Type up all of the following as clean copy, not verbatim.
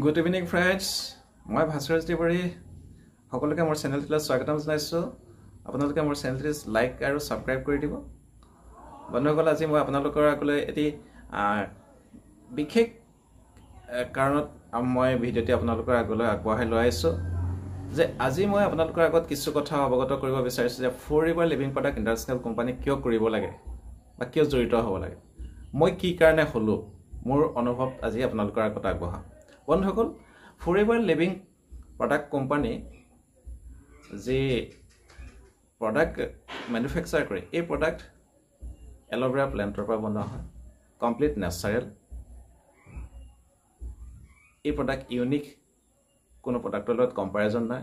Good evening, friends. মই ভাস্কৰ তিৱাৰী সকলোকে মোৰ চেনেলটোলৈ স্বাগতম জনাইছো। আপোনালোকে মোৰ চেনেলটো লাইক আৰু সাবস্ক্ৰাইব কৰি দিব। বন্ধুসকল, আজি মই আপোনালোকৰ আগলৈ এটি বিশেষ কাৰণত মই ভিডিঅ'টি আপোনালোকৰ আগলৈ আগবঢ়াই লৈ আহিছো যে আজি মই আপোনালোকৰ আগত কিছু কথা অৱগত কৰিব বিচাৰিছো যে forever living product international company কিয় কৰিব লাগে বা কিয় জড়িত হ'ব লাগে, মই কি কাৰণে হলো, মোৰ অনুভৱ আজি আপোনালোকৰ আগত আগবঢ়াম। বন্ধুসকল, ফৰএভাৰ লিভিং প্ৰডাক্ট কোম্পানী যে প্ৰডাক্ট ম্যানুফ্যাকচাৰ কৰে, এই প্ৰডাক্ট এল'ভেৰা প্লান্টৰ পৰা বনোৱা হয়, কমপ্লিট নেচাৰেল। এই প্ৰডাক্ট ইউনিক, কোনো প্ৰডাক্টৰ লগত কম্পাৰিজন নাই,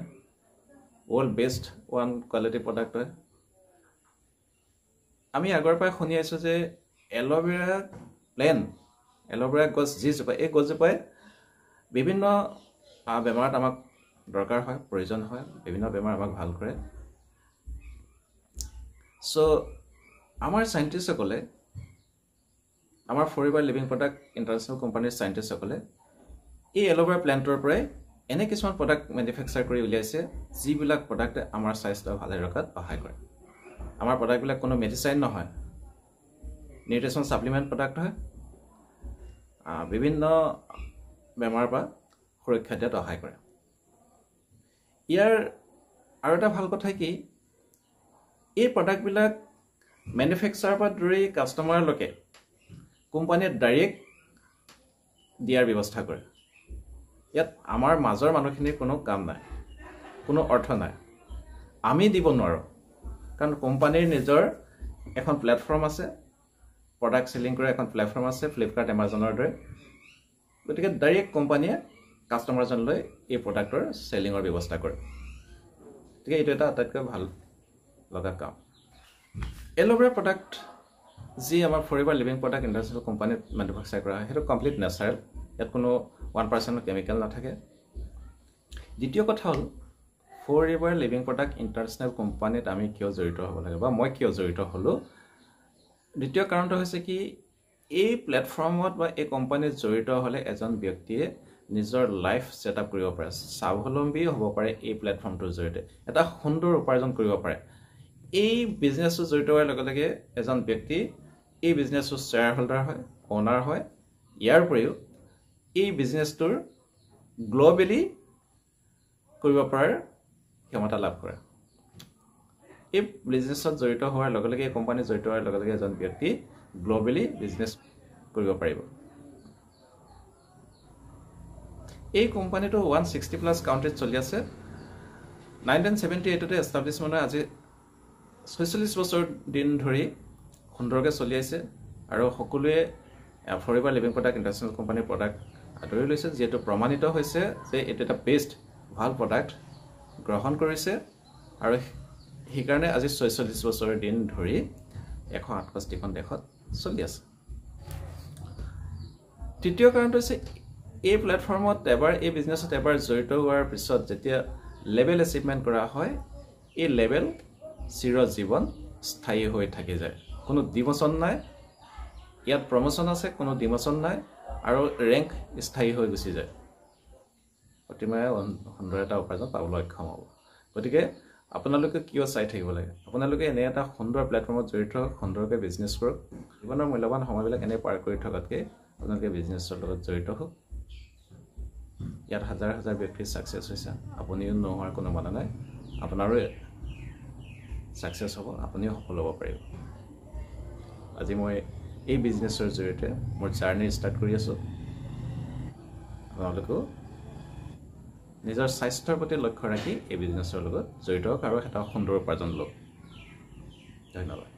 world best one quality product হয়। আমি আগৰ পৰা শুনি আছো যে এল'ভেৰা প্লেণ্ট, এল'ভেৰা গছ যিজোপা, এই গছজোপাই বিভিন্ন বেমাৰত আমাক দৰকাৰ হয়, প্ৰয়োজন হয়, বিভিন্ন বেমাৰ আমাক ভাল কৰে। সো আমাৰ সাইন্টিষ্টসকলে, আমাৰ ফৰএভাৰ লিভিং প্ৰডাক্ট ইন্টাৰনেশ্যনেল কোম্পানীৰ সাইন্টিষ্টসকলে এই এল'ভেৰা প্লান্টৰ পৰাই এনে কিছুমান প্ৰডাক্ট ম্যানুফ্যাকচাৰ কৰি উলিয়াইছে যিবিলাক প্ৰডাক্টে আমাৰ স্বাস্থ্য ভালে ৰখাত সহায় কৰে। আমাৰ প্ৰডাক্টবিলাক কোনো মেডিচিন নহয়, নিউট্ৰিচন সাপ্লিমেন্ট প্ৰডাক্ট হয়, বিভিন্ন বেমাৰৰ পৰা সুৰক্ষা দিয়াত সহায় কৰে। ইয়াৰ আৰু এটা ভাল কথা কি, এই প্ৰডাক্টবিলাক ম্যানুফ্যাকচাৰৰ পৰা ধৰি কাষ্টমাৰলৈকে কোম্পানীয়ে ডাইৰেক্ট দিয়াৰ ব্যৱস্থা কৰে। ইয়াত আমাৰ মাজৰ মানুহখিনিৰ কোনো কাম নাই, কোনো অৰ্থ নাই, আমি দিব নোৱাৰোঁ, কাৰণ কোম্পানীৰ নিজৰ এখন প্লেটফৰ্ম আছে, প্ৰডাক্ট সেলিং কৰা এখন প্লেটফৰ্ম আছে, ফ্লিপকাৰ্ট, এমাজনৰ দৰে। গতিকে ডাইৰেক্ট কোম্পানীয়ে কাষ্টমাৰজনলৈ এই প্ৰডাক্টৰ সেলিঙৰ ব্যৱস্থা কৰে। গতিকে এইটো এটা আটাইতকৈ ভাল লগা কাম। এল'ভেৰা প্ৰডাক্ট যি আমাৰ ফৰএভাৰ লিভিং প্ৰডাক্ট ইন্টাৰনেশ্যনেল কোম্পানীত ম্যানুফ্যাকচাৰ কৰা হয়, সেইটো কমপ্লিট নেচাৰেল, ইয়াত কোনো 1% কেমিকেল নাথাকে। দ্বিতীয় কথা হ'ল, ফৰএভাৰ লিভিং প্ৰডাক্ট ইন্টাৰনেশ্যনেল কোম্পানীত আমি কিয় জড়িত হ'ব লাগে বা মই কিয় জড়িত হ'লো। দ্বিতীয় কাৰণটো হৈছে কি, এই প্লেটফৰ্মত বা এই কোম্পানীত জড়িত হ'লে এজন ব্যক্তিয়ে নিজৰ লাইফ সেটআপ কৰিব পাৰে, স্বাৱলম্বী হ'ব পাৰে। এই প্লেটফৰ্মটোৰ জৰিয়তে এটা সুন্দৰ উপাৰ্জন কৰিব পাৰে। এই বিজনেছটো জড়িত হোৱাৰ লগে লগে এজন ব্যক্তি এই বিজনেছৰ শ্বেয়াৰ হোল্ডাৰ হয়, অনাৰ হয়। ইয়াৰ উপৰিও এই বিজনেছটোৰ গ্লোবেলি কৰিব পৰাৰ ক্ষমতা লাভ কৰে। এই বিজনেছত জড়িত হোৱাৰ লগে লগে, এই কোম্পানীত জড়িত হোৱাৰ লগে লগে এজন ব্যক্তি গ্লোবেলি বিজনেছ কৰিব পাৰিব। এই কোম্পানীটো 160+ কাউন্ট্ৰীত চলি আছে। 1978তে এষ্টাব্লিছমেণ্ট হৈ আজি 46 বছৰ দিন ধৰি সুন্দৰকৈ চলি আছে আৰু সকলোৱে ফৰএভাৰ লিভিং প্ৰডাক্ট ইন্টাৰনেশ্যনেল কোম্পানীৰ প্ৰডাক্ট আদৰি লৈছে, যিহেতু প্ৰমাণিত হৈছে যে এইটো এটা বেষ্ট ভাল প্ৰডাক্ট গ্ৰহণ কৰিছে আৰু সেইকাৰণে আজি 46 বছৰ দিন ধৰি 168খন দেশত চলি আছে। তৃতীয় কাৰণটো হৈছে, এই প্লেটফৰ্মত এবাৰ, এই বিজনেছত এবাৰ জড়িত হোৱাৰ পিছত যেতিয়া লেভেল এচিভমেণ্ট কৰা হয়, এই লেভেল চিৰজীৱন স্থায়ী হৈ থাকি যায়। কোনো ডিমোশ্যন নাই, ইয়াত প্ৰমোশ্যন আছে, কোনো ডিমোশ্যন নাই, আৰু ৰেংক স্থায়ী হৈ গুচি যায়। প্ৰতিমাহে সুন্দৰ এটা উপাৰ্জন পাবলৈ সক্ষম হ'ব। গতিকে আপোনালোকে কিয় চাই থাকিব লাগে, আপোনালোকে এনে এটা সুন্দৰ প্লেটফৰ্মত জড়িত হওক, সুন্দৰকৈ বিজনেছ কৰক। জীৱনৰ মূল্যৱান সময়বিলাক এনে পাৰ কৰি থকাতকৈ আপোনালোকে বিজনেছৰ লগত জড়িত হওক। ইয়াত হাজাৰ হাজাৰ ব্যক্তি ছাকচেছ হৈছে, আপুনিও নোহোৱাৰ কোনো মানে নাই, আপোনাৰো ছাকচেছ হ'ব, আপুনিও সফল হ'ব পাৰিব। আজি মই এই বিজনেছৰ জৰিয়তে মোৰ জাৰ্নি ষ্টাৰ্ট কৰি আছোঁ। আপোনালোকেও নিজৰ স্বাস্থ্যৰ প্ৰতি লক্ষ্য ৰাখি এই বিজনেছৰ লগত জড়িত হওক আৰু এটা সুন্দৰ উপাৰ্জন লওক। ধন্যবাদ।